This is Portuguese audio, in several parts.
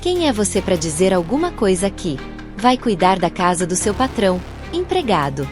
Quem é você para dizer alguma coisa aqui? Vai cuidar da casa do seu patrão, empregado.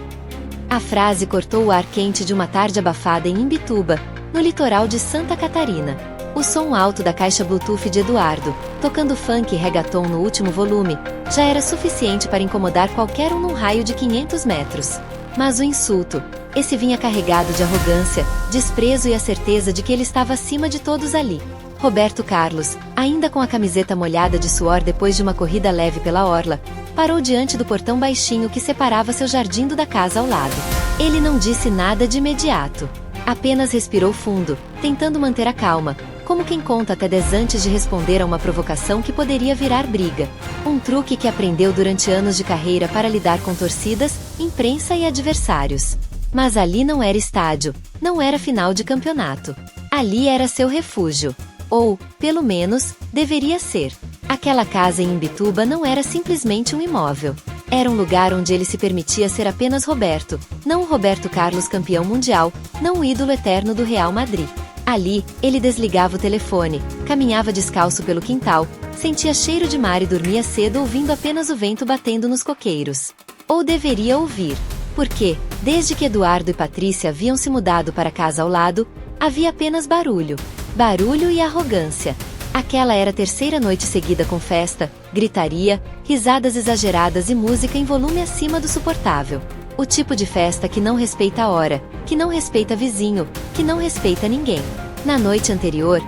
A frase cortou o ar quente de uma tarde abafada em Imbituba, no litoral de Santa Catarina. O som alto da caixa Bluetooth de Eduardo, tocando funk e reggaeton no último volume, já era suficiente para incomodar qualquer um num raio de 500 metros. Mas o insulto, esse vinha carregado de arrogância, desprezo e a certeza de que ele estava acima de todos ali. Roberto Carlos, ainda com a camiseta molhada de suor depois de uma corrida leve pela orla, parou diante do portão baixinho que separava seu jardim do da casa ao lado. Ele não disse nada de imediato. Apenas respirou fundo, tentando manter a calma, como quem conta até 10 antes de responder a uma provocação que poderia virar briga. Um truque que aprendeu durante anos de carreira para lidar com torcidas, imprensa e adversários. Mas ali não era estádio, não era final de campeonato. Ali era seu refúgio. Ou, pelo menos, deveria ser. Aquela casa em Imbituba não era simplesmente um imóvel. Era um lugar onde ele se permitia ser apenas Roberto, não o Roberto Carlos campeão mundial, não o ídolo eterno do Real Madrid. Ali, ele desligava o telefone, caminhava descalço pelo quintal, sentia cheiro de mar e dormia cedo ouvindo apenas o vento batendo nos coqueiros. Ou deveria ouvir, porque, desde que Eduardo e Patrícia haviam se mudado para a casa ao lado, havia apenas barulho. Barulho e arrogância. Aquela era a terceira noite seguida com festa, gritaria, risadas exageradas e música em volume acima do suportável. O tipo de festa que não respeita a hora, que não respeita vizinho, que não respeita ninguém. Na noite anterior,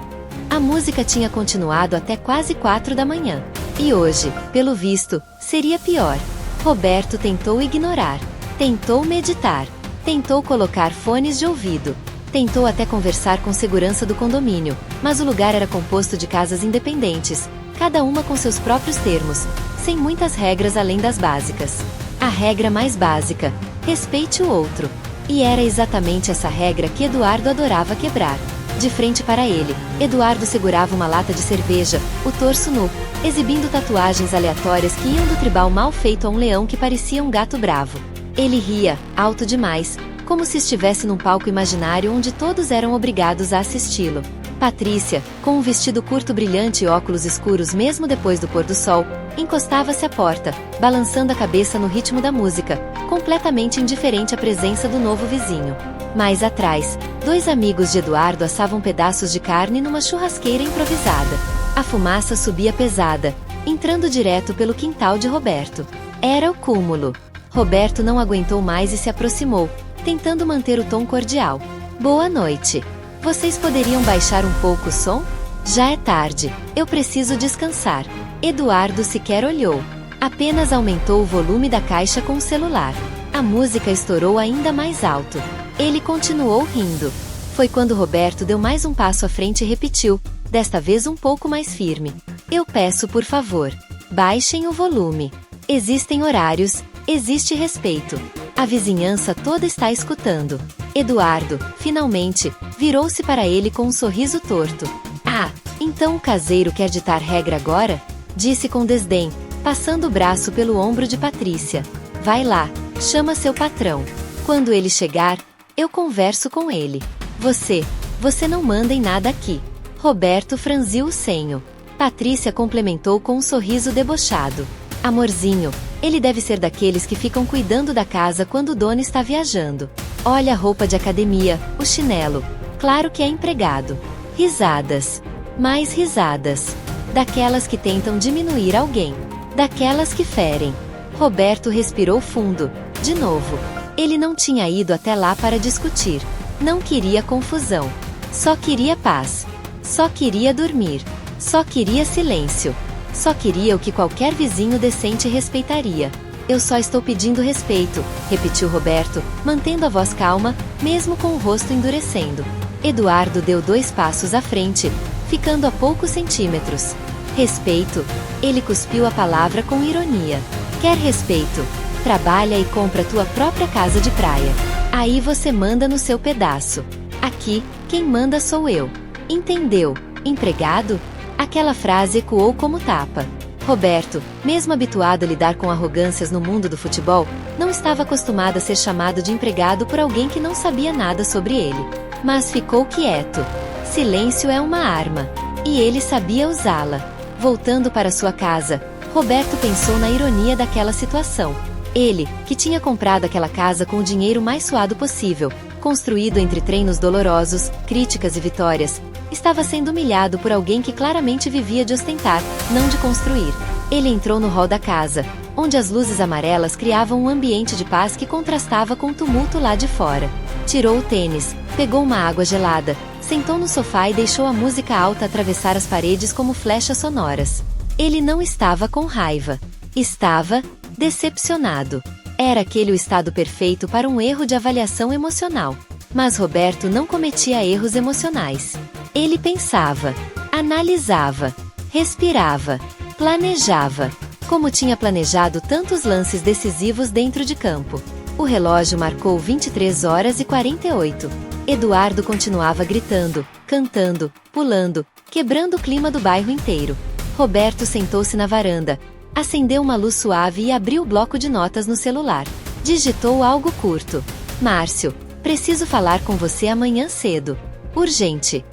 a música tinha continuado até quase 4 da manhã. E hoje, pelo visto, seria pior. Roberto tentou ignorar, tentou meditar, tentou colocar fones de ouvido. Tentou até conversar com segurança do condomínio, mas o lugar era composto de casas independentes, cada uma com seus próprios termos, sem muitas regras além das básicas. A regra mais básica: respeite o outro. E era exatamente essa regra que Eduardo adorava quebrar. De frente para ele, Eduardo segurava uma lata de cerveja, o torso nu, exibindo tatuagens aleatórias que iam do tribal mal feito a um leão que parecia um gato bravo. Ele ria, alto demais, como se estivesse num palco imaginário onde todos eram obrigados a assisti-lo. Patrícia, com um vestido curto brilhante e óculos escuros mesmo depois do pôr do sol, encostava-se à porta, balançando a cabeça no ritmo da música, completamente indiferente à presença do novo vizinho. Mais atrás, 2 amigos de Eduardo assavam pedaços de carne numa churrasqueira improvisada. A fumaça subia pesada, entrando direto pelo quintal de Roberto. Era o cúmulo. Roberto não aguentou mais e se aproximou, tentando manter o tom cordial. Boa noite. Vocês poderiam baixar um pouco o som? Já é tarde, eu preciso descansar. Eduardo sequer olhou. Apenas aumentou o volume da caixa com o celular. A música estourou ainda mais alto. Ele continuou rindo. Foi quando Roberto deu mais um passo à frente e repetiu, desta vez um pouco mais firme. Eu peço por favor, baixem o volume. Existem horários, existe respeito. A vizinhança toda está escutando. Eduardo, finalmente, virou-se para ele com um sorriso torto. Ah, então o caseiro quer ditar regra agora? Disse com desdém, passando o braço pelo ombro de Patrícia. Vai lá, chama seu patrão. Quando ele chegar, eu converso com ele. Você não manda em nada aqui. Roberto franziu o senho. Patrícia complementou com um sorriso debochado. Amorzinho, ele deve ser daqueles que ficam cuidando da casa quando o dono está viajando. Olha a roupa de academia, o chinelo. Claro que é empregado. Risadas. Mais risadas. Daquelas que tentam diminuir alguém. Daquelas que ferem. Roberto respirou fundo. De novo. Ele não tinha ido até lá para discutir. Não queria confusão. Só queria paz. Só queria dormir. Só queria silêncio. Só queria o que qualquer vizinho decente respeitaria. Eu só estou pedindo respeito, repetiu Roberto, mantendo a voz calma, mesmo com o rosto endurecendo. Eduardo deu 2 passos à frente, ficando a poucos centímetros. Respeito? Ele cuspiu a palavra com ironia. Quer respeito? Trabalha e compra tua própria casa de praia. Aí você manda no seu pedaço. Aqui, quem manda sou eu. Entendeu? Empregado? Aquela frase ecoou como tapa. Roberto, mesmo habituado a lidar com arrogâncias no mundo do futebol, não estava acostumado a ser chamado de empregado por alguém que não sabia nada sobre ele. Mas ficou quieto. Silêncio é uma arma. E ele sabia usá-la. Voltando para sua casa, Roberto pensou na ironia daquela situação. Ele, que tinha comprado aquela casa com o dinheiro mais suado possível, construído entre treinos dolorosos, críticas e vitórias, estava sendo humilhado por alguém que claramente vivia de ostentar, não de construir. Ele entrou no hall da casa, onde as luzes amarelas criavam um ambiente de paz que contrastava com o tumulto lá de fora. Tirou o tênis, pegou uma água gelada, sentou no sofá e deixou a música alta atravessar as paredes como flechas sonoras. Ele não estava com raiva. Estava decepcionado. Era aquele o estado perfeito para um erro de avaliação emocional. Mas Roberto não cometia erros emocionais. Ele pensava, analisava, respirava, planejava, como tinha planejado tantos lances decisivos dentro de campo. O relógio marcou 23h48. Eduardo continuava gritando, cantando, pulando, quebrando o clima do bairro inteiro. Roberto sentou-se na varanda, acendeu uma luz suave e abriu o bloco de notas no celular. Digitou algo curto. Márcio, preciso falar com você amanhã cedo. Urgente.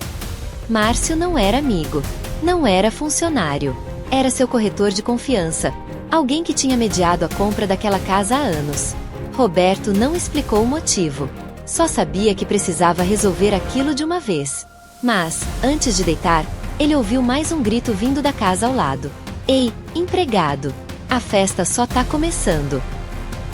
Márcio não era amigo. Não era funcionário. Era seu corretor de confiança. Alguém que tinha mediado a compra daquela casa há anos. Roberto não explicou o motivo. Só sabia que precisava resolver aquilo de uma vez. Mas, antes de deitar, ele ouviu mais um grito vindo da casa ao lado. Ei, empregado! A festa só tá começando.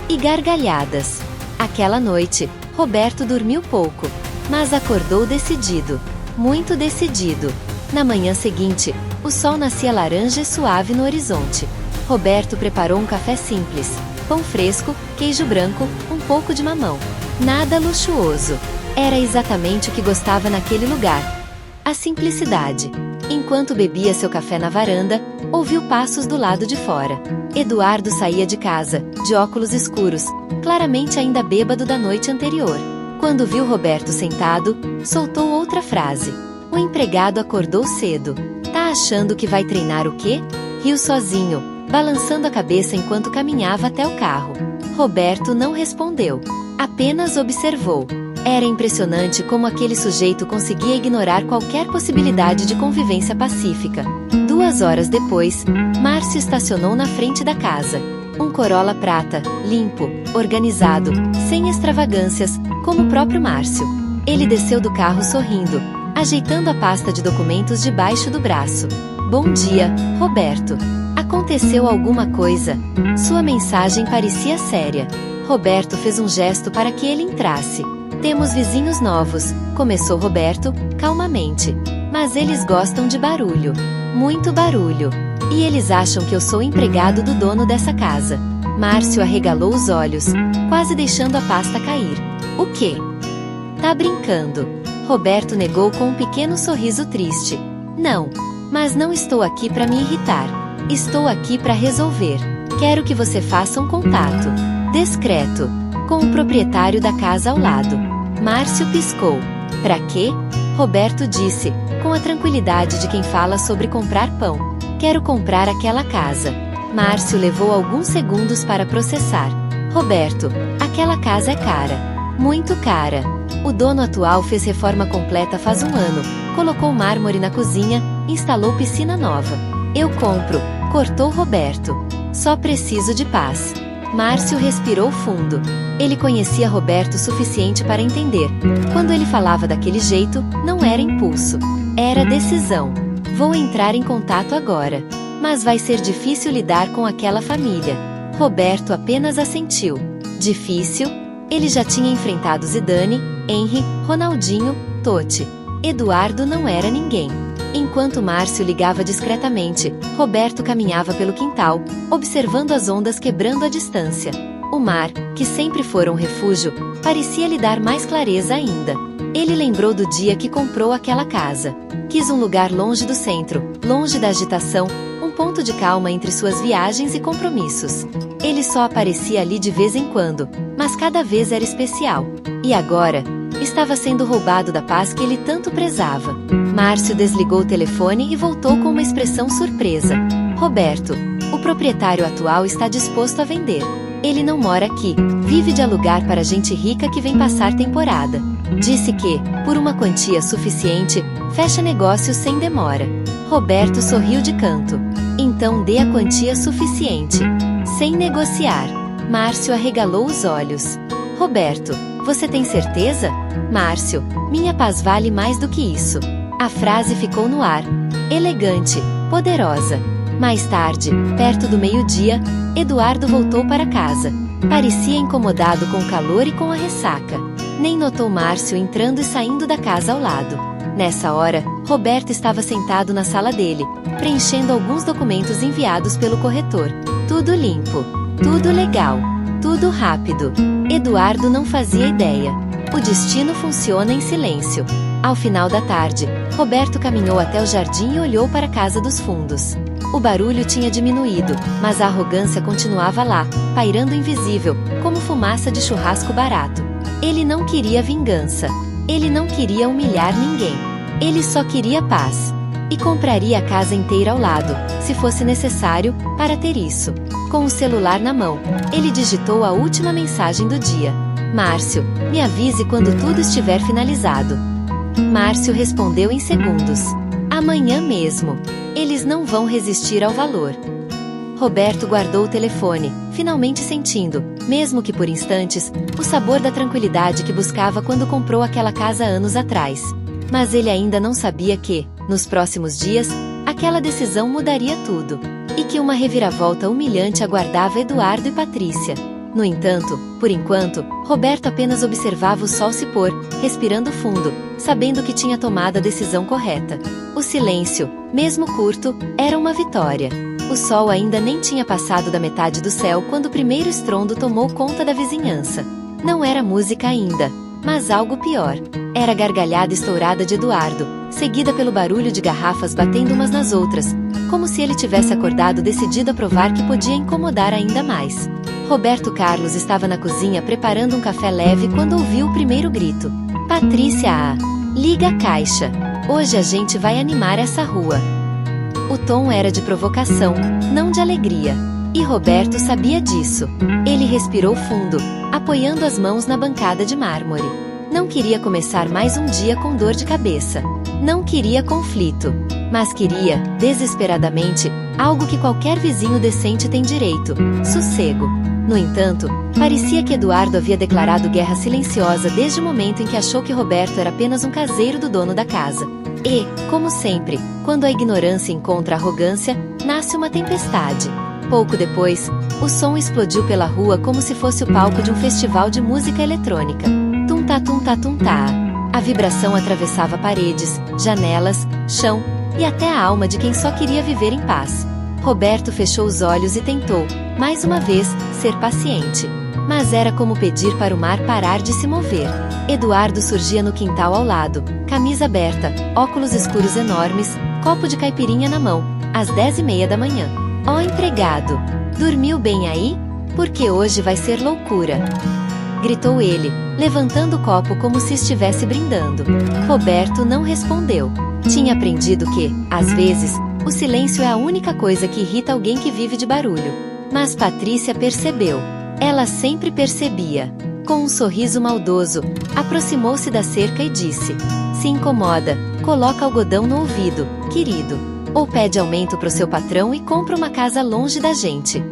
E gargalhadas. Aquela noite, Roberto dormiu pouco, mas acordou decidido. Muito decidido. Na manhã seguinte, o sol nascia laranja e suave no horizonte. Roberto preparou um café simples, pão fresco, queijo branco, um pouco de mamão. Nada luxuoso. Era exatamente o que gostava naquele lugar. A simplicidade. Enquanto bebia seu café na varanda, ouviu passos do lado de fora. Eduardo saía de casa, de óculos escuros, claramente ainda bêbado da noite anterior. Quando viu Roberto sentado, soltou outra frase. O empregado acordou cedo. Tá achando que vai treinar o quê? Riu sozinho, balançando a cabeça enquanto caminhava até o carro. Roberto não respondeu. Apenas observou. Era impressionante como aquele sujeito conseguia ignorar qualquer possibilidade de convivência pacífica. 2 horas depois, Márcio estacionou na frente da casa. Um Corolla prata, limpo, organizado, sem extravagâncias, como o próprio Márcio. Ele desceu do carro sorrindo, ajeitando a pasta de documentos debaixo do braço. Bom dia, Roberto. Aconteceu alguma coisa? Sua mensagem parecia séria. Roberto fez um gesto para que ele entrasse. Temos vizinhos novos, começou Roberto, calmamente. Mas eles gostam de barulho. Muito barulho. E eles acham que eu sou empregado do dono dessa casa. Márcio arregalou os olhos, quase deixando a pasta cair. O quê? Tá brincando? Roberto negou com um pequeno sorriso triste. Não. Mas não estou aqui para me irritar. Estou aqui para resolver. Quero que você faça um contato discreto com o proprietário da casa ao lado. Márcio piscou. Pra quê? Roberto disse, com a tranquilidade de quem fala sobre comprar pão. Quero comprar aquela casa. Márcio levou alguns segundos para processar. Roberto, aquela casa é cara. Muito cara. O dono atual fez reforma completa faz um ano, colocou mármore na cozinha, instalou piscina nova. Eu compro, cortou Roberto. Só preciso de paz. Márcio respirou fundo. Ele conhecia Roberto o suficiente para entender. Quando ele falava daquele jeito, não era impulso. Era decisão. Vou entrar em contato agora. Mas vai ser difícil lidar com aquela família. Roberto apenas assentiu. Difícil? Ele já tinha enfrentado Zidane, Henry, Ronaldinho, Totti. Eduardo não era ninguém. Enquanto Márcio ligava discretamente, Roberto caminhava pelo quintal, observando as ondas quebrando a distância. O mar, que sempre fora um refúgio, parecia lhe dar mais clareza ainda. Ele lembrou do dia que comprou aquela casa. Quis um lugar longe do centro, longe da agitação, um ponto de calma entre suas viagens e compromissos. Ele só aparecia ali de vez em quando, mas cada vez era especial. E agora, estava sendo roubado da paz que ele tanto prezava. Márcio desligou o telefone e voltou com uma expressão surpresa. Roberto, o proprietário atual está disposto a vender. Ele não mora aqui, vive de alugar para gente rica que vem passar temporada. Disse que, por uma quantia suficiente, fecha negócios sem demora. Roberto sorriu de canto. Então dê a quantia suficiente. Sem negociar. Márcio arregalou os olhos. Roberto, você tem certeza? Márcio, minha paz vale mais do que isso. A frase ficou no ar. Elegante, poderosa. Mais tarde, perto do meio-dia, Eduardo voltou para casa. Parecia incomodado com o calor e com a ressaca. Nem notou Márcio entrando e saindo da casa ao lado. Nessa hora, Roberto estava sentado na sala dele, preenchendo alguns documentos enviados pelo corretor. Tudo limpo. Tudo legal. Tudo rápido. Eduardo não fazia ideia. O destino funciona em silêncio. Ao final da tarde, Roberto caminhou até o jardim e olhou para a casa dos fundos. O barulho tinha diminuído, mas a arrogância continuava lá, pairando invisível, como fumaça de churrasco barato. Ele não queria vingança. Ele não queria humilhar ninguém. Ele só queria paz. E compraria a casa inteira ao lado, se fosse necessário, para ter isso. Com o celular na mão, ele digitou a última mensagem do dia. Márcio, me avise quando tudo estiver finalizado. Márcio respondeu em segundos. Amanhã mesmo. Eles não vão resistir ao valor. Roberto guardou o telefone, finalmente sentindo, mesmo que por instantes, o sabor da tranquilidade que buscava quando comprou aquela casa anos atrás. Mas ele ainda não sabia que, nos próximos dias, aquela decisão mudaria tudo. E que uma reviravolta humilhante aguardava Eduardo e Patrícia. No entanto, por enquanto, Roberto apenas observava o sol se pôr, respirando fundo, sabendo que tinha tomado a decisão correta. O silêncio, mesmo curto, era uma vitória. O sol ainda nem tinha passado da metade do céu quando o primeiro estrondo tomou conta da vizinhança. Não era música ainda, mas algo pior. Era a gargalhada estourada de Eduardo, seguida pelo barulho de garrafas batendo umas nas outras, como se ele tivesse acordado decidido a provar que podia incomodar ainda mais. Roberto Carlos estava na cozinha preparando um café leve quando ouviu o primeiro grito. Patrícia, liga a caixa. Hoje a gente vai animar essa rua. O tom era de provocação, não de alegria. E Roberto sabia disso. Ele respirou fundo, apoiando as mãos na bancada de mármore. Não queria começar mais um dia com dor de cabeça. Não queria conflito. Mas queria, desesperadamente, algo que qualquer vizinho decente tem direito: sossego. No entanto, parecia que Eduardo havia declarado guerra silenciosa desde o momento em que achou que Roberto era apenas um caseiro do dono da casa. E, como sempre, quando a ignorância encontra a arrogância, nasce uma tempestade. Pouco depois, o som explodiu pela rua como se fosse o palco de um festival de música eletrônica. Tum-tá, tum-tá, tum-tá. A vibração atravessava paredes, janelas, chão e até a alma de quem só queria viver em paz. Roberto fechou os olhos e tentou, mais uma vez, ser paciente. Mas era como pedir para o mar parar de se mover. Eduardo surgia no quintal ao lado, camisa aberta, óculos escuros enormes, copo de caipirinha na mão, às 10h30 da manhã. Ó empregado! Dormiu bem aí? Porque hoje vai ser loucura! Gritou ele, levantando o copo como se estivesse brindando. Roberto não respondeu. Tinha aprendido que, às vezes, o silêncio é a única coisa que irrita alguém que vive de barulho. Mas Patrícia percebeu. Ela sempre percebia. Com um sorriso maldoso, aproximou-se da cerca e disse: Se incomoda, coloca algodão no ouvido, querido. Ou pede aumento pro seu patrão e compra uma casa longe da gente.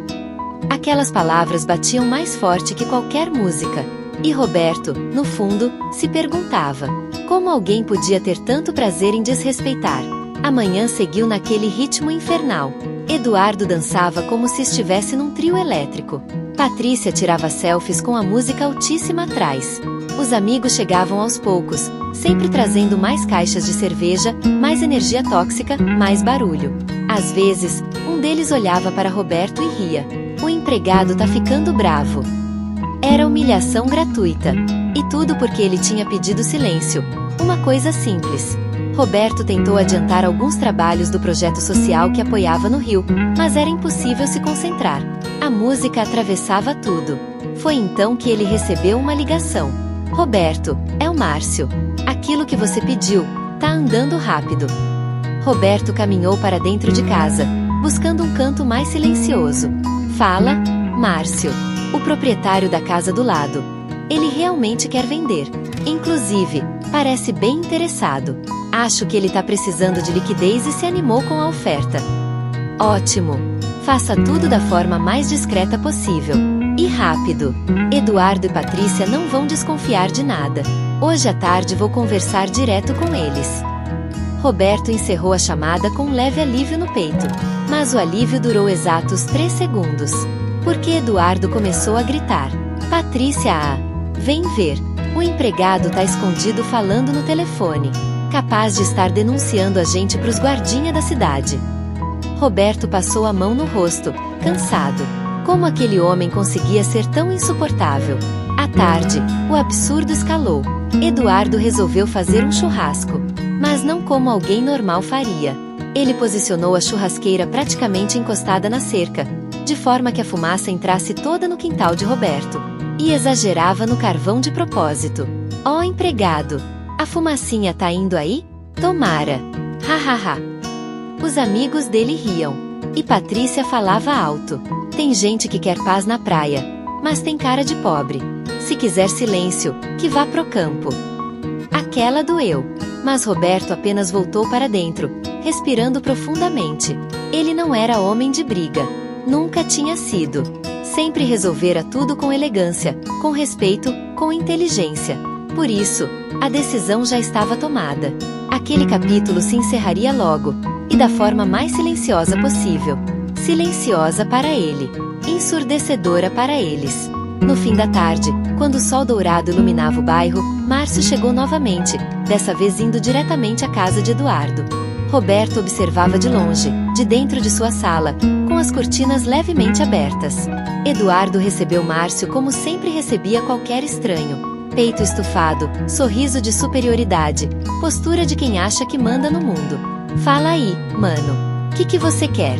Aquelas palavras batiam mais forte que qualquer música. E Roberto, no fundo, se perguntava: como alguém podia ter tanto prazer em desrespeitar? A manhã seguiu naquele ritmo infernal. Eduardo dançava como se estivesse num trio elétrico. Patrícia tirava selfies com a música altíssima atrás. Os amigos chegavam aos poucos, sempre trazendo mais caixas de cerveja, mais energia tóxica, mais barulho. Às vezes, um deles olhava para Roberto e ria. O empregado tá ficando bravo. Era humilhação gratuita. E tudo porque ele tinha pedido silêncio. Uma coisa simples. Roberto tentou adiantar alguns trabalhos do projeto social que apoiava no Rio, mas era impossível se concentrar. A música atravessava tudo. Foi então que ele recebeu uma ligação. Roberto, é o Márcio. Aquilo que você pediu, tá andando rápido. Roberto caminhou para dentro de casa, buscando um canto mais silencioso. Fala, Márcio. O proprietário da casa do lado. Ele realmente quer vender. Inclusive, parece bem interessado. Acho que ele tá precisando de liquidez e se animou com a oferta. Ótimo! Faça tudo da forma mais discreta possível. E rápido. Eduardo e Patrícia não vão desconfiar de nada. Hoje à tarde vou conversar direto com eles. Roberto encerrou a chamada com um leve alívio no peito. Mas o alívio durou exatos 3 segundos. Porque Eduardo começou a gritar. Patrícia, vem ver. O empregado tá escondido falando no telefone. Capaz de estar denunciando a gente pros guardinha da cidade. Roberto passou a mão no rosto, cansado. Como aquele homem conseguia ser tão insuportável? À tarde, o absurdo escalou. Eduardo resolveu fazer um churrasco. Mas não como alguém normal faria. Ele posicionou a churrasqueira praticamente encostada na cerca, de forma que a fumaça entrasse toda no quintal de Roberto. E exagerava no carvão de propósito. Ó empregado! A fumacinha tá indo aí? Tomara! Hahaha! Os amigos dele riam. E Patrícia falava alto. Tem gente que quer paz na praia, mas tem cara de pobre. Se quiser silêncio, que vá pro campo. Aquela doeu. Mas Roberto apenas voltou para dentro, respirando profundamente. Ele não era homem de briga. Nunca tinha sido. Sempre resolvera tudo com elegância, com respeito, com inteligência. Por isso, a decisão já estava tomada. Aquele capítulo se encerraria logo, e da forma mais silenciosa possível. Silenciosa para ele. Ensurdecedora para eles. No fim da tarde, quando o sol dourado iluminava o bairro, Márcio chegou novamente, dessa vez indo diretamente à casa de Eduardo. Roberto observava de longe, de dentro de sua sala, com as cortinas levemente abertas. Eduardo recebeu Márcio como sempre recebia qualquer estranho. Peito estufado, sorriso de superioridade, postura de quem acha que manda no mundo. Fala aí, mano. Que você quer?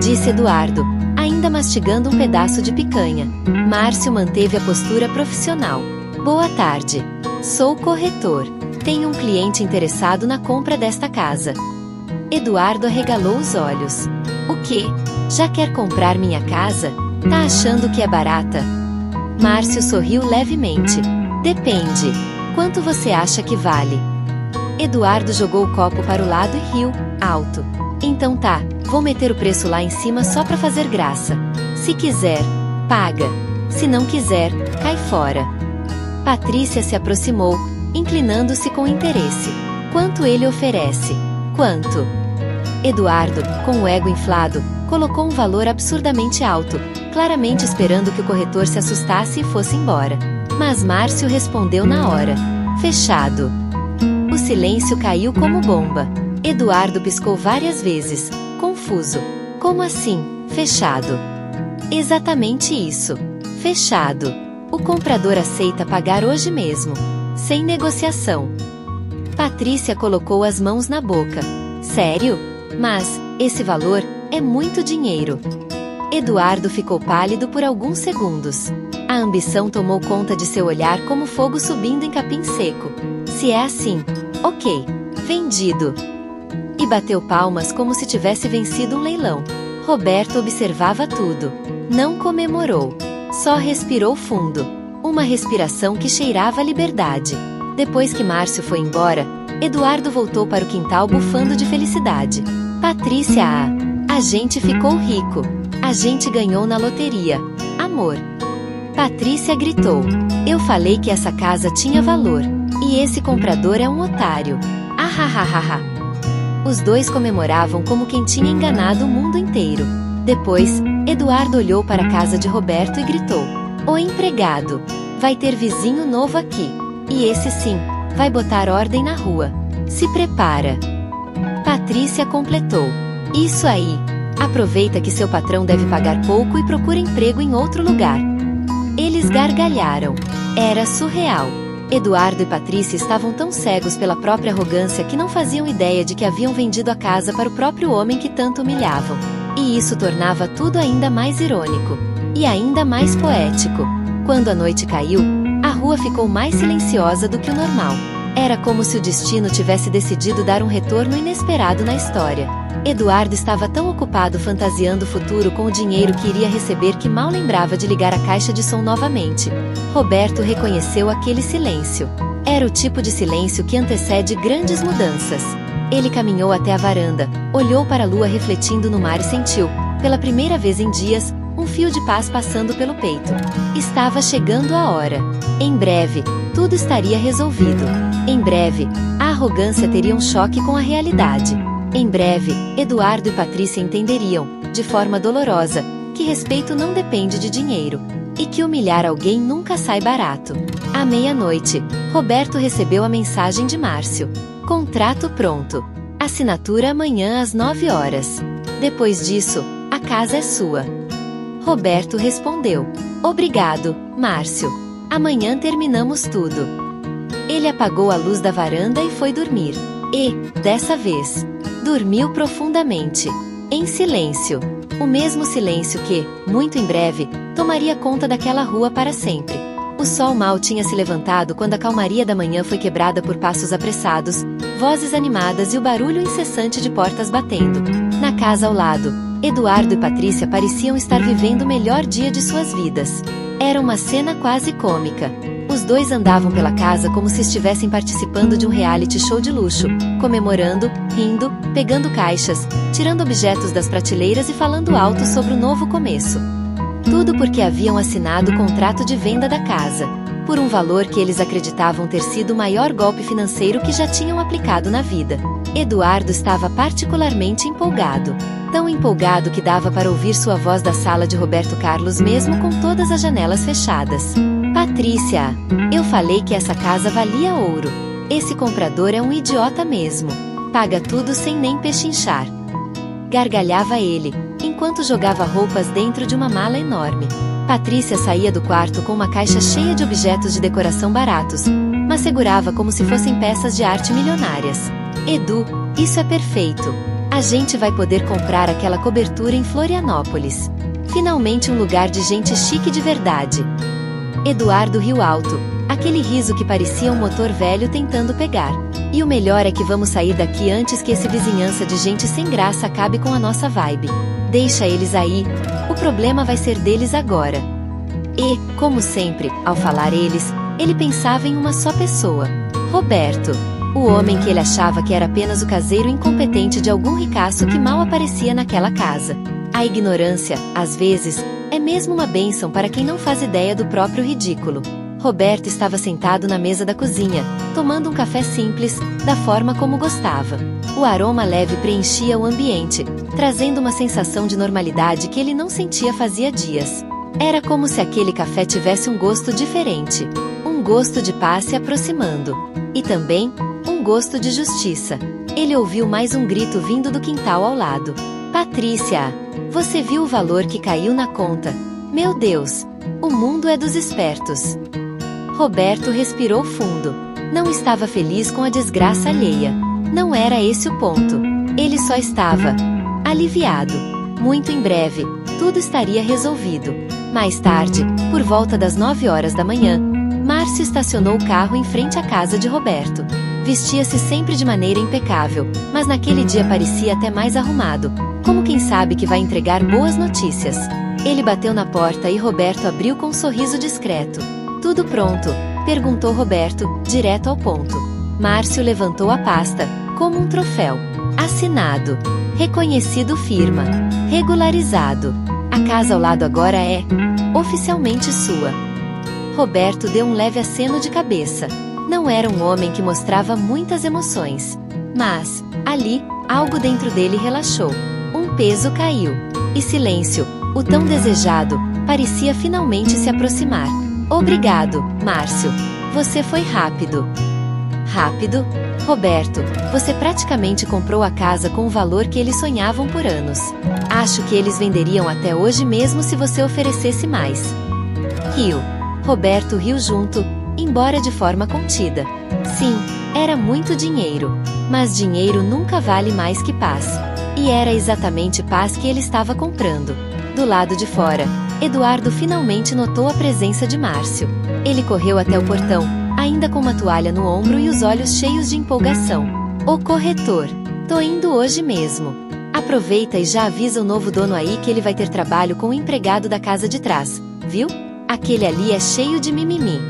Disse Eduardo, ainda mastigando um pedaço de picanha. Márcio manteve a postura profissional. Boa tarde. Sou corretor. Tenho um cliente interessado na compra desta casa. Eduardo arregalou os olhos. O quê? Já quer comprar minha casa? Tá achando que é barata? Márcio sorriu levemente. Depende. Quanto você acha que vale? Eduardo jogou o copo para o lado e riu, alto. Então tá, vou meter o preço lá em cima só pra fazer graça. Se quiser, paga. Se não quiser, cai fora. Patrícia se aproximou, inclinando-se com interesse. Quanto ele oferece? Quanto? Eduardo, com o ego inflado, colocou um valor absurdamente alto, claramente esperando que o corretor se assustasse e fosse embora. Mas Márcio respondeu na hora. Fechado. O silêncio caiu como bomba. Eduardo piscou várias vezes, confuso. Como assim, fechado? Exatamente isso. Fechado. O comprador aceita pagar hoje mesmo. Sem negociação. Patrícia colocou as mãos na boca. Sério? Mas, esse valor, é muito dinheiro. Eduardo ficou pálido por alguns segundos. A ambição tomou conta de seu olhar como fogo subindo em capim seco. Se é assim, ok. Vendido. E bateu palmas como se tivesse vencido um leilão. Roberto observava tudo. Não comemorou. Só respirou fundo. Uma respiração que cheirava a liberdade. Depois que Márcio foi embora, Eduardo voltou para o quintal bufando de felicidade. Patrícia, a gente ficou rico. A gente ganhou na loteria. Amor. Patrícia gritou. Eu falei que essa casa tinha valor. E esse comprador é um otário. Ahahaha. Os dois comemoravam como quem tinha enganado o mundo inteiro. Depois, Eduardo olhou para a casa de Roberto e gritou. Ô empregado, vai ter vizinho novo aqui. E esse sim, vai botar ordem na rua. Se prepara. Patrícia completou. Isso aí. Aproveita que seu patrão deve pagar pouco e procura emprego em outro lugar. Eles gargalharam. Era surreal. Eduardo e Patrícia estavam tão cegos pela própria arrogância que não faziam ideia de que haviam vendido a casa para o próprio homem que tanto humilhavam. E isso tornava tudo ainda mais irônico. E ainda mais poético. Quando a noite caiu, a rua ficou mais silenciosa do que o normal. Era como se o destino tivesse decidido dar um retorno inesperado na história. Eduardo estava tão ocupado fantasiando o futuro com o dinheiro que iria receber que mal lembrava de ligar a caixa de som novamente. Roberto reconheceu aquele silêncio. Era o tipo de silêncio que antecede grandes mudanças. Ele caminhou até a varanda, olhou para a lua refletindo no mar e sentiu, pela primeira vez em dias, um fio de paz passando pelo peito. Estava chegando a hora. Em breve, tudo estaria resolvido. Em breve, a arrogância teria um choque com a realidade. Em breve, Eduardo e Patrícia entenderiam, de forma dolorosa, que respeito não depende de dinheiro. E que humilhar alguém nunca sai barato. À meia-noite, Roberto recebeu a mensagem de Márcio. Contrato pronto. Assinatura amanhã às 9 horas. Depois disso, a casa é sua. Roberto respondeu. Obrigado, Márcio. Amanhã terminamos tudo. Ele apagou a luz da varanda e foi dormir. E, dessa vez, dormiu profundamente. Em silêncio. O mesmo silêncio que, muito em breve, tomaria conta daquela rua para sempre. O sol mal tinha se levantado quando a calmaria da manhã foi quebrada por passos apressados, vozes animadas e o barulho incessante de portas batendo. Na casa ao lado, Eduardo e Patrícia pareciam estar vivendo o melhor dia de suas vidas. Era uma cena quase cômica. Os dois andavam pela casa como se estivessem participando de um reality show de luxo, comemorando, rindo, pegando caixas, tirando objetos das prateleiras e falando alto sobre o novo começo. Tudo porque haviam assinado o contrato de venda da casa, por um valor que eles acreditavam ter sido o maior golpe financeiro que já tinham aplicado na vida. Eduardo estava particularmente empolgado. Tão empolgado que dava para ouvir sua voz da sala de Roberto Carlos mesmo com todas as janelas fechadas. Patrícia, eu falei que essa casa valia ouro. Esse comprador é um idiota mesmo. Paga tudo sem nem pechinchar. Gargalhava ele, enquanto jogava roupas dentro de uma mala enorme. Patrícia saía do quarto com uma caixa cheia de objetos de decoração baratos, mas segurava como se fossem peças de arte milionárias. Edu, isso é perfeito. A gente vai poder comprar aquela cobertura em Florianópolis. Finalmente um lugar de gente chique de verdade. Eduardo riu alto, aquele riso que parecia um motor velho tentando pegar. E o melhor é que vamos sair daqui antes que esse vizinhança de gente sem graça acabe com a nossa vibe. Deixa eles aí, o problema vai ser deles agora. E, como sempre, ao falar eles, ele pensava em uma só pessoa. Roberto. O homem que ele achava que era apenas o caseiro incompetente de algum ricaço que mal aparecia naquela casa. A ignorância, às vezes, é mesmo uma bênção para quem não faz ideia do próprio ridículo. Roberto estava sentado na mesa da cozinha, tomando um café simples, da forma como gostava. O aroma leve preenchia o ambiente, trazendo uma sensação de normalidade que ele não sentia fazia dias. Era como se aquele café tivesse um gosto diferente. Um gosto de paz se aproximando. E também, um gosto de justiça. Ele ouviu mais um grito vindo do quintal ao lado. Patrícia! Você viu o valor que caiu na conta? Meu Deus! O mundo é dos espertos. Roberto respirou fundo. Não estava feliz com a desgraça alheia. Não era esse o ponto. Ele só estava aliviado. Muito em breve, tudo estaria resolvido. Mais tarde, por volta das 9 horas da manhã, Márcio estacionou o carro em frente à casa de Roberto. Vestia-se sempre de maneira impecável, mas naquele dia parecia até mais arrumado, como quem sabe que vai entregar boas notícias. Ele bateu na porta e Roberto abriu com um sorriso discreto. Tudo pronto? Perguntou Roberto, direto ao ponto. Márcio levantou a pasta, como um troféu. Assinado. Reconhecido firma. Regularizado. A casa ao lado agora é oficialmente sua. Roberto deu um leve aceno de cabeça. Não era um homem que mostrava muitas emoções. Mas, ali, algo dentro dele relaxou. Um peso caiu. E silêncio, o tão desejado, parecia finalmente se aproximar. Obrigado, Márcio. Você foi rápido. Rápido? Roberto, você praticamente comprou a casa com o valor que eles sonhavam por anos. Acho que eles venderiam até hoje mesmo se você oferecesse mais. Riu. Roberto riu junto, embora de forma contida. Sim, era muito dinheiro. Mas dinheiro nunca vale mais que paz. E era exatamente paz que ele estava comprando. Do lado de fora, Eduardo finalmente notou a presença de Márcio. Ele correu até o portão, ainda com uma toalha no ombro e os olhos cheios de empolgação. Ô corretor, tô indo hoje mesmo. Aproveita e já avisa o novo dono aí que ele vai ter trabalho com o empregado da casa de trás, viu? Aquele ali é cheio de mimimi.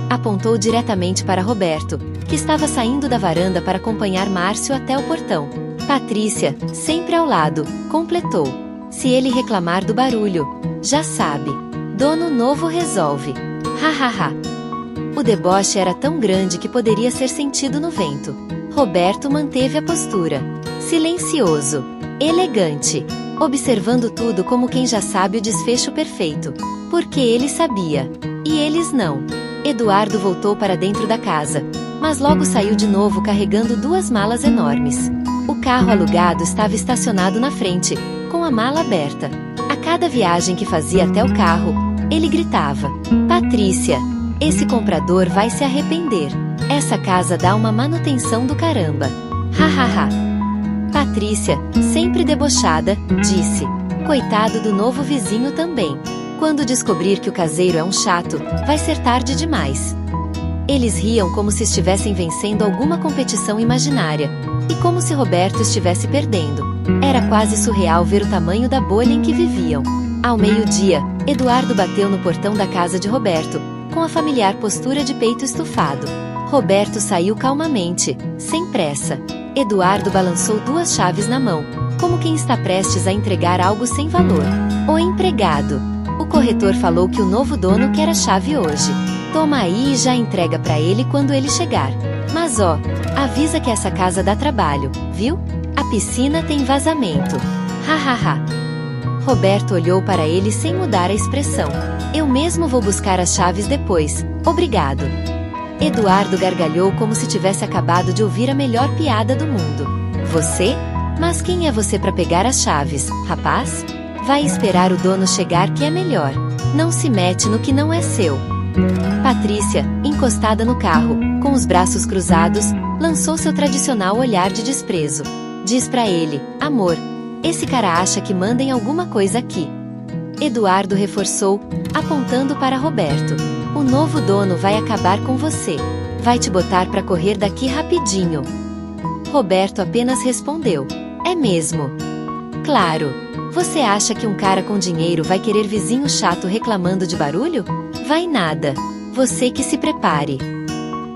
Apontou diretamente para Roberto, que estava saindo da varanda para acompanhar Márcio até o portão. Patrícia, sempre ao lado, completou. Se ele reclamar do barulho, já sabe. Dono novo resolve. Hahaha. O deboche era tão grande que poderia ser sentido no vento. Roberto manteve a postura. Silencioso. Elegante. Observando tudo como quem já sabe o desfecho perfeito. Porque ele sabia. E eles não. Eduardo voltou para dentro da casa, mas logo saiu de novo carregando 2 malas enormes. O carro alugado estava estacionado na frente, com a mala aberta. A cada viagem que fazia até o carro, ele gritava: Patrícia, esse comprador vai se arrepender. Essa casa dá uma manutenção do caramba. Hahaha. Patrícia, sempre debochada, disse: coitado do novo vizinho também. Quando descobrir que o caseiro é um chato, vai ser tarde demais. Eles riam como se estivessem vencendo alguma competição imaginária, e como se Roberto estivesse perdendo. Era quase surreal ver o tamanho da bolha em que viviam. Ao meio-dia, Eduardo bateu no portão da casa de Roberto, com a familiar postura de peito estufado. Roberto saiu calmamente, sem pressa. Eduardo balançou 2 chaves na mão, como quem está prestes a entregar algo sem valor. O empregado. O corretor falou que o novo dono quer a chave hoje. Toma aí e já entrega para ele quando ele chegar. Mas ó, avisa que essa casa dá trabalho, viu? A piscina tem vazamento. Hahaha. Roberto olhou para ele sem mudar a expressão. Eu mesmo vou buscar as chaves depois, obrigado. Eduardo gargalhou como se tivesse acabado de ouvir a melhor piada do mundo. Você? Mas quem é você para pegar as chaves, rapaz? Vai esperar o dono chegar que é melhor. Não se mete no que não é seu. Patrícia, encostada no carro, com os braços cruzados, lançou seu tradicional olhar de desprezo. Diz pra ele: amor, esse cara acha que manda em alguma coisa aqui. Eduardo reforçou, apontando para Roberto. O novo dono vai acabar com você. Vai te botar pra correr daqui rapidinho. Roberto apenas respondeu: é mesmo? Claro. Você acha que um cara com dinheiro vai querer vizinho chato reclamando de barulho? Vai nada. Você que se prepare.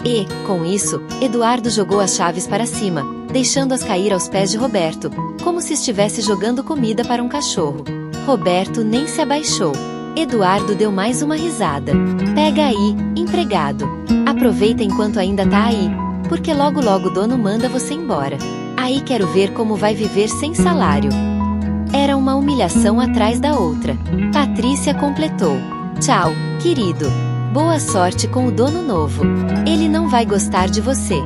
E, com isso, Eduardo jogou as chaves para cima, deixando-as cair aos pés de Roberto, como se estivesse jogando comida para um cachorro. Roberto nem se abaixou. Eduardo deu mais uma risada. Pega aí, empregado. Aproveita enquanto ainda tá aí, porque logo logo o dono manda você embora. Aí quero ver como vai viver sem salário. Era uma humilhação atrás da outra. Patrícia completou. Tchau, querido. Boa sorte com o dono novo. Ele não vai gostar de você.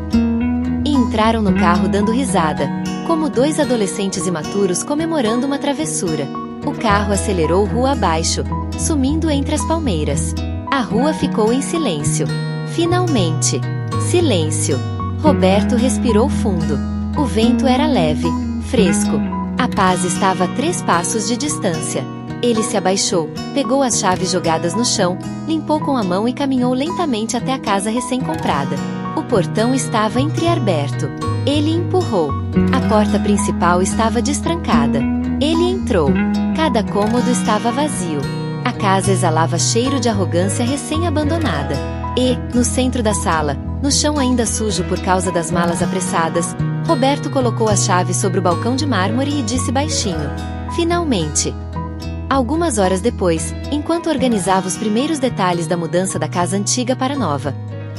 E entraram no carro dando risada, como 2 adolescentes imaturos comemorando uma travessura. O carro acelerou rua abaixo, sumindo entre as palmeiras. A rua ficou em silêncio. Finalmente. Silêncio. Roberto respirou fundo. O vento era leve, fresco. A paz estava a 3 passos de distância. Ele se abaixou, pegou as chaves jogadas no chão, limpou com a mão e caminhou lentamente até a casa recém-comprada. O portão estava entreaberto. Ele empurrou. A porta principal estava destrancada. Ele entrou. Cada cômodo estava vazio. A casa exalava cheiro de arrogância recém-abandonada. E, no centro da sala, no chão ainda sujo por causa das malas apressadas, Roberto colocou as chaves sobre o balcão de mármore e disse baixinho: finalmente. Algumas horas depois, enquanto organizava os primeiros detalhes da mudança da casa antiga para a nova.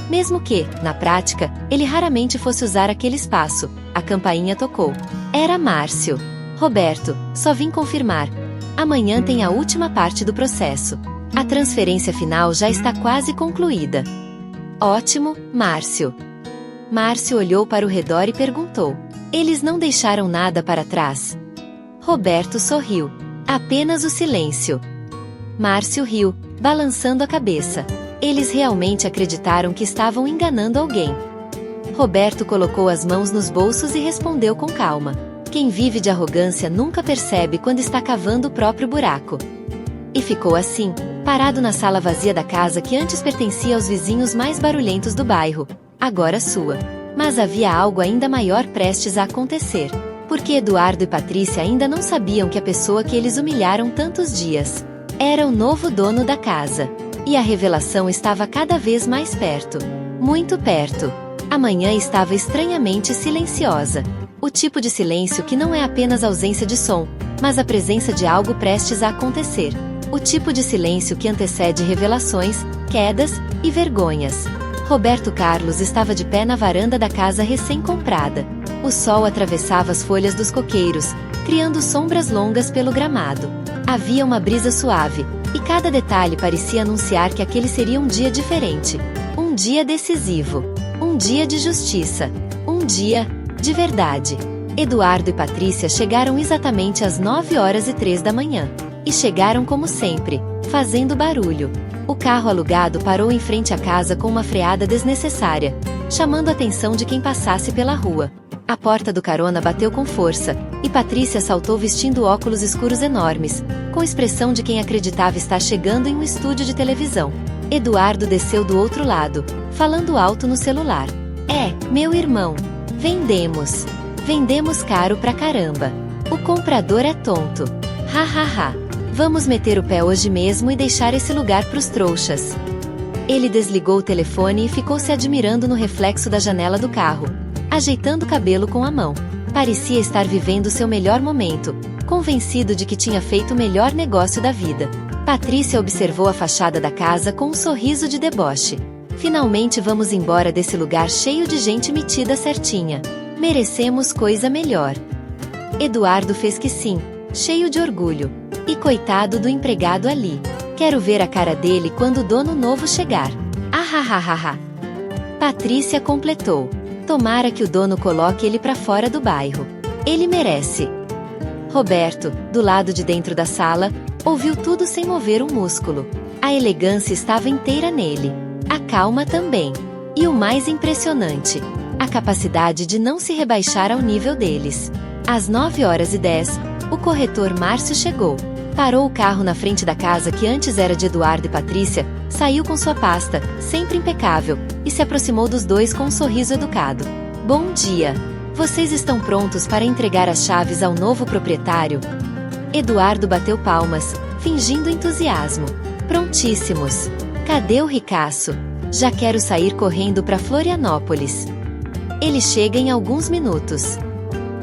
Mesmo que, na prática, ele raramente fosse usar aquele espaço, a campainha tocou. Era Márcio. Roberto, só vim confirmar. Amanhã tem a última parte do processo. A transferência final já está quase concluída. Ótimo, Márcio. Márcio olhou para o redor e perguntou: eles não deixaram nada para trás? Roberto sorriu. Apenas o silêncio. Márcio riu, balançando a cabeça. Eles realmente acreditaram que estavam enganando alguém. Roberto colocou as mãos nos bolsos e respondeu com calma: quem vive de arrogância nunca percebe quando está cavando o próprio buraco. E ficou assim, parado na sala vazia da casa que antes pertencia aos vizinhos mais barulhentos do bairro, agora sua. Mas havia algo ainda maior prestes a acontecer. Porque Eduardo e Patrícia ainda não sabiam que a pessoa que eles humilharam tantos dias era o novo dono da casa. E a revelação estava cada vez mais perto. Muito perto. A manhã estava estranhamente silenciosa. O tipo de silêncio que não é apenas ausência de som, mas a presença de algo prestes a acontecer. O tipo de silêncio que antecede revelações, quedas e vergonhas. Roberto Carlos estava de pé na varanda da casa recém-comprada. O sol atravessava as folhas dos coqueiros, criando sombras longas pelo gramado. Havia uma brisa suave, e cada detalhe parecia anunciar que aquele seria um dia diferente. Um dia decisivo. Um dia de justiça. Um dia de verdade. Eduardo e Patrícia chegaram exatamente às 9h03 da manhã. E chegaram como sempre, fazendo barulho. O carro alugado parou em frente à casa com uma freada desnecessária, chamando a atenção de quem passasse pela rua. A porta do carona bateu com força, e Patrícia saltou vestindo óculos escuros enormes, com expressão de quem acreditava estar chegando em um estúdio de televisão. Eduardo desceu do outro lado, falando alto no celular. Meu irmão. Vendemos. Vendemos caro pra caramba. O comprador é tonto. Ha. Vamos meter o pé hoje mesmo e deixar esse lugar pros trouxas. Ele desligou o telefone e ficou se admirando no reflexo da janela do carro, ajeitando o cabelo com a mão. Parecia estar vivendo seu melhor momento, convencido de que tinha feito o melhor negócio da vida. Patrícia observou a fachada da casa com um sorriso de deboche. Finalmente vamos embora desse lugar cheio de gente metida certinha. Merecemos coisa melhor. Eduardo fez que sim, cheio de orgulho. E coitado do empregado ali. Quero ver a cara dele quando o dono novo chegar. Ah. Patrícia completou. Tomara que o dono coloque ele pra fora do bairro. Ele merece. Roberto, do lado de dentro da sala, ouviu tudo sem mover um músculo. A elegância estava inteira nele. A calma também. E o mais impressionante, a capacidade de não se rebaixar ao nível deles. Às 9h10, o corretor Márcio chegou. Parou o carro na frente da casa que antes era de Eduardo e Patrícia, saiu com sua pasta, sempre impecável, e se aproximou dos dois com um sorriso educado. Bom dia! Vocês estão prontos para entregar as chaves ao novo proprietário? Eduardo bateu palmas, fingindo entusiasmo. Prontíssimos! Cadê o ricaço? Já quero sair correndo para Florianópolis. Ele chega em alguns minutos.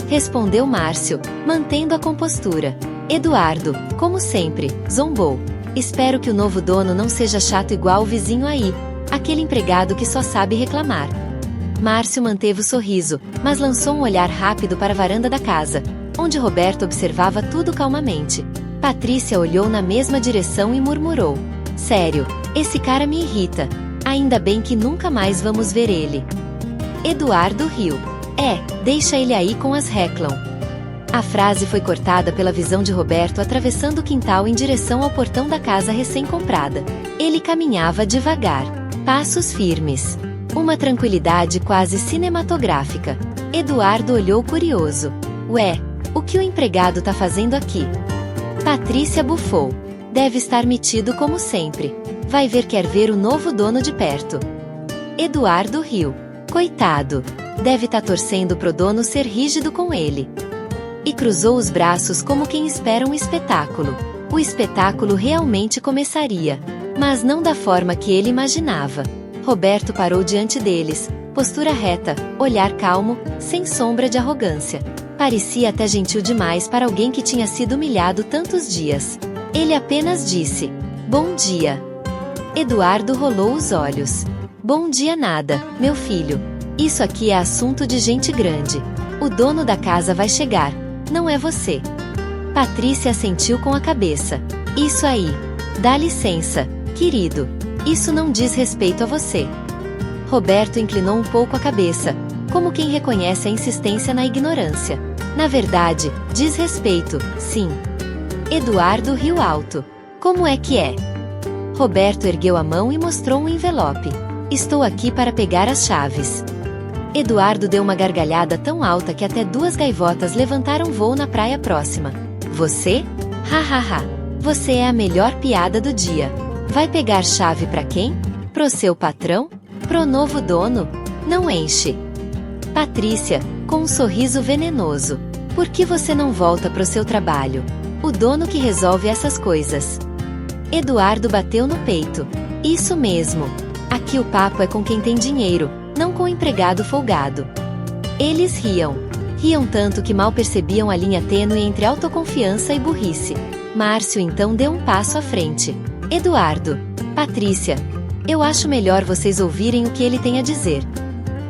Respondeu Márcio, mantendo a compostura. Eduardo, como sempre, zombou. Espero que o novo dono não seja chato igual o vizinho aí, aquele empregado que só sabe reclamar. Márcio manteve o sorriso, mas lançou um olhar rápido para a varanda da casa, onde Roberto observava tudo calmamente. Patrícia olhou na mesma direção e murmurou. Sério, esse cara me irrita. Ainda bem que nunca mais vamos ver ele. Eduardo riu. Deixa ele aí com as reclam. A frase foi cortada pela visão de Roberto atravessando o quintal em direção ao portão da casa recém-comprada. Ele caminhava devagar, passos firmes. Uma tranquilidade quase cinematográfica. Eduardo olhou curioso. O que o empregado tá fazendo aqui? Patrícia bufou. Deve estar metido como sempre. Vai ver, quer ver o novo dono de perto. Eduardo riu. Coitado. Deve tá torcendo pro dono ser rígido com ele. E cruzou os braços como quem espera um espetáculo. O espetáculo realmente começaria, mas não da forma que ele imaginava. Roberto parou diante deles, postura reta, olhar calmo, sem sombra de arrogância. Parecia até gentil demais para alguém que tinha sido humilhado tantos dias. Ele apenas disse: "Bom dia." Eduardo rolou os olhos. "Bom dia nada, meu filho. Isso aqui é assunto de gente grande. O dono da casa vai chegar. Não é você." Patrícia assentiu com a cabeça. "Isso aí. Dá licença, querido. Isso não diz respeito a você." Roberto inclinou um pouco a cabeça, como quem reconhece a insistência na ignorância. "Na verdade, diz respeito, sim." Eduardo riu alto. "Como é que é?" Roberto ergueu a mão e mostrou um envelope. "Estou aqui para pegar as chaves." Eduardo deu uma gargalhada tão alta que até 2 gaivotas levantaram voo na praia próxima. "Você? Ha. Você é a melhor piada do dia." Vai pegar chave pra quem? Pro seu patrão? Pro novo dono? Não enche. Patrícia, com um sorriso venenoso. Por que você não volta pro seu trabalho? O dono que resolve essas coisas. Eduardo bateu no peito. Isso mesmo. Aqui o papo é com quem tem dinheiro, não com o empregado folgado. Eles riam. Riam tanto que mal percebiam a linha tênue entre autoconfiança e burrice. Márcio então deu um passo à frente. Eduardo. Patrícia. Eu acho melhor vocês ouvirem o que ele tem a dizer.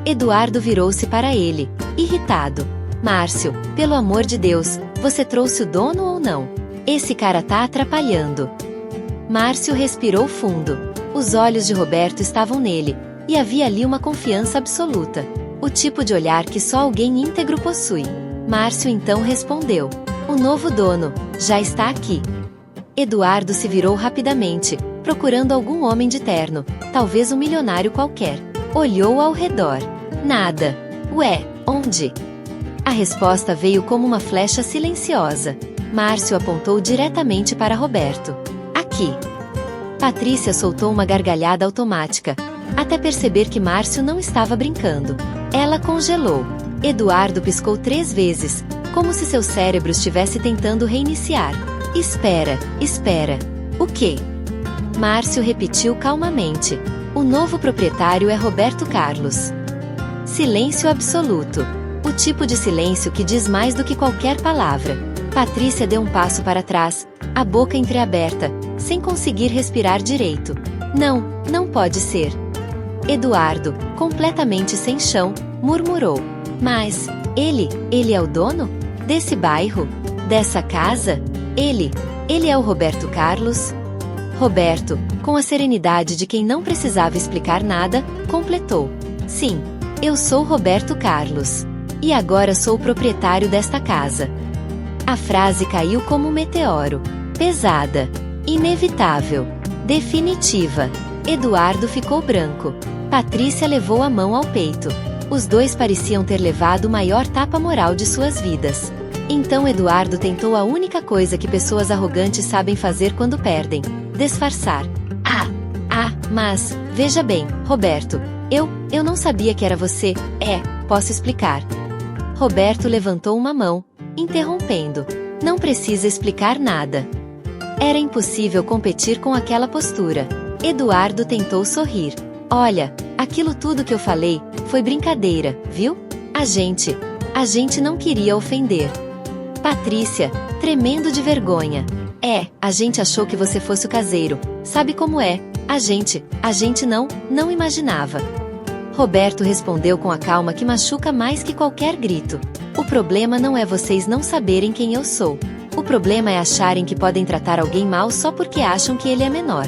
Eduardo virou-se para ele, irritado. Márcio, pelo amor de Deus, você trouxe o dono ou não? Esse cara tá atrapalhando. Márcio respirou fundo. Os olhos de Roberto estavam nele, e havia ali uma confiança absoluta. O tipo de olhar que só alguém íntegro possui. Márcio então respondeu. O novo dono, já está aqui. Eduardo se virou rapidamente, procurando algum homem de terno, talvez um milionário qualquer. Olhou ao redor. Nada. Ué, onde? A resposta veio como uma flecha silenciosa. Márcio apontou diretamente para Roberto. Aqui. Patrícia soltou uma gargalhada automática, até perceber que Márcio não estava brincando. Ela congelou. Eduardo piscou 3 vezes, como se seu cérebro estivesse tentando reiniciar. Espera, espera. O quê? Márcio repetiu calmamente. O novo proprietário é Roberto Carlos. Silêncio absoluto. O tipo de silêncio que diz mais do que qualquer palavra. Patrícia deu um passo para trás, a boca entreaberta, sem conseguir respirar direito. Não, não pode ser. Eduardo, completamente sem chão, murmurou. Mas, ele é o dono? Desse bairro? Dessa casa? Ele é o Roberto Carlos? Roberto, com a serenidade de quem não precisava explicar nada, completou. Sim, eu sou Roberto Carlos. E agora sou o proprietário desta casa. A frase caiu como um meteoro. Pesada. Inevitável. Definitiva. Eduardo ficou branco. Patrícia levou a mão ao peito. Os dois pareciam ter levado o maior tapa moral de suas vidas. Então Eduardo tentou a única coisa que pessoas arrogantes sabem fazer quando perdem: disfarçar. Mas, veja bem, Roberto, eu não sabia que era você. Posso explicar. Roberto levantou uma mão, interrompendo. Não precisa explicar nada. Era impossível competir com aquela postura. Eduardo tentou sorrir. Olha, aquilo tudo que eu falei, foi brincadeira, viu? A gente não queria ofender. Patrícia, tremendo de vergonha. A gente achou que você fosse o caseiro. Sabe como é? A gente não imaginava. Roberto respondeu com a calma que machuca mais que qualquer grito. O problema não é vocês não saberem quem eu sou. O problema é acharem que podem tratar alguém mal só porque acham que ele é menor.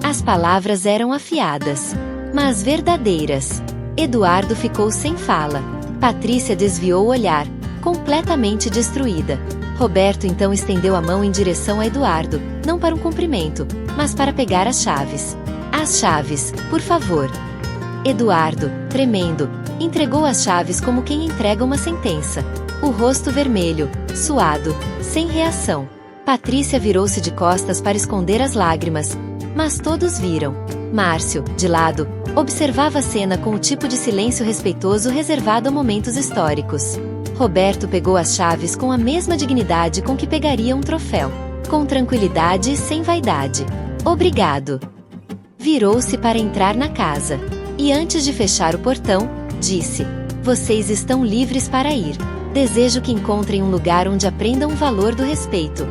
As palavras eram afiadas, mas verdadeiras. Eduardo ficou sem fala. Patrícia desviou o olhar, completamente destruída. Roberto então estendeu a mão em direção a Eduardo, não para um cumprimento, mas para pegar as chaves. As chaves, por favor. Eduardo, tremendo, entregou as chaves como quem entrega uma sentença. O rosto vermelho, suado, sem reação. Patrícia virou-se de costas para esconder as lágrimas, mas todos viram. Márcio, de lado, observava a cena com o tipo de silêncio respeitoso reservado a momentos históricos. Roberto pegou as chaves com a mesma dignidade com que pegaria um troféu. Com tranquilidade e sem vaidade. Obrigado. Virou-se para entrar na casa. E antes de fechar o portão, disse: vocês estão livres para ir. Desejo que encontrem um lugar onde aprendam o valor do respeito.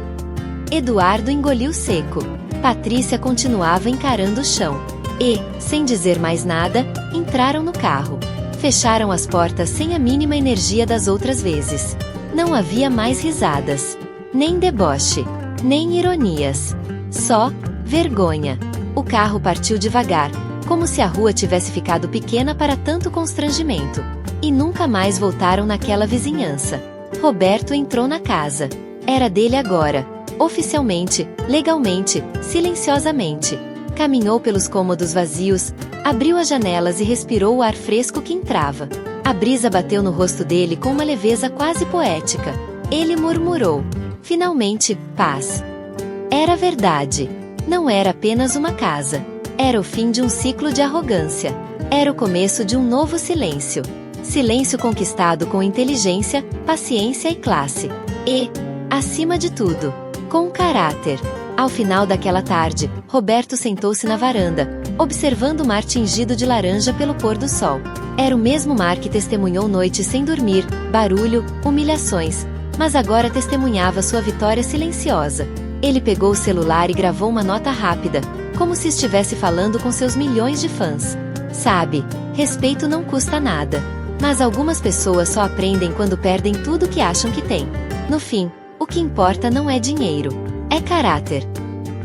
Eduardo engoliu seco. Patrícia continuava encarando o chão. E, sem dizer mais nada, entraram no carro. Fecharam as portas sem a mínima energia das outras vezes. Não havia mais risadas. Nem deboche. Nem ironias. Só vergonha. O carro partiu devagar, como se a rua tivesse ficado pequena para tanto constrangimento. E nunca mais voltaram naquela vizinhança. Roberto entrou na casa. Era dele agora. Oficialmente, legalmente, silenciosamente. Caminhou pelos cômodos vazios, abriu as janelas e respirou o ar fresco que entrava. A brisa bateu no rosto dele com uma leveza quase poética. Ele murmurou: finalmente, paz. Era verdade. Não era apenas uma casa. Era o fim de um ciclo de arrogância. Era o começo de um novo silêncio. Silêncio conquistado com inteligência, paciência e classe. E, acima de tudo, com caráter. Ao final daquela tarde, Roberto sentou-se na varanda, observando o mar tingido de laranja pelo pôr do sol. Era o mesmo mar que testemunhou noites sem dormir, barulho, humilhações, mas agora testemunhava sua vitória silenciosa. Ele pegou o celular e gravou uma nota rápida, como se estivesse falando com seus milhões de fãs. Sabe, respeito não custa nada. Mas algumas pessoas só aprendem quando perdem tudo que acham que têm. No fim, o que importa não é dinheiro, é caráter.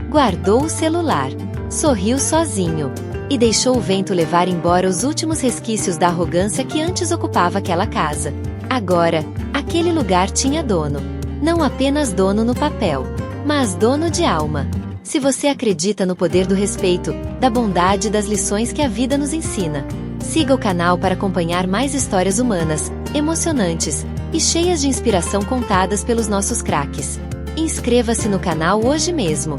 Guardou o celular, sorriu sozinho, e deixou o vento levar embora os últimos resquícios da arrogância que antes ocupava aquela casa. Agora, aquele lugar tinha dono. Não apenas dono no papel, mas dono de alma. Se você acredita no poder do respeito, da bondade e das lições que a vida nos ensina, siga o canal para acompanhar mais histórias humanas, emocionantes e cheias de inspiração contadas pelos nossos craques. Inscreva-se no canal hoje mesmo.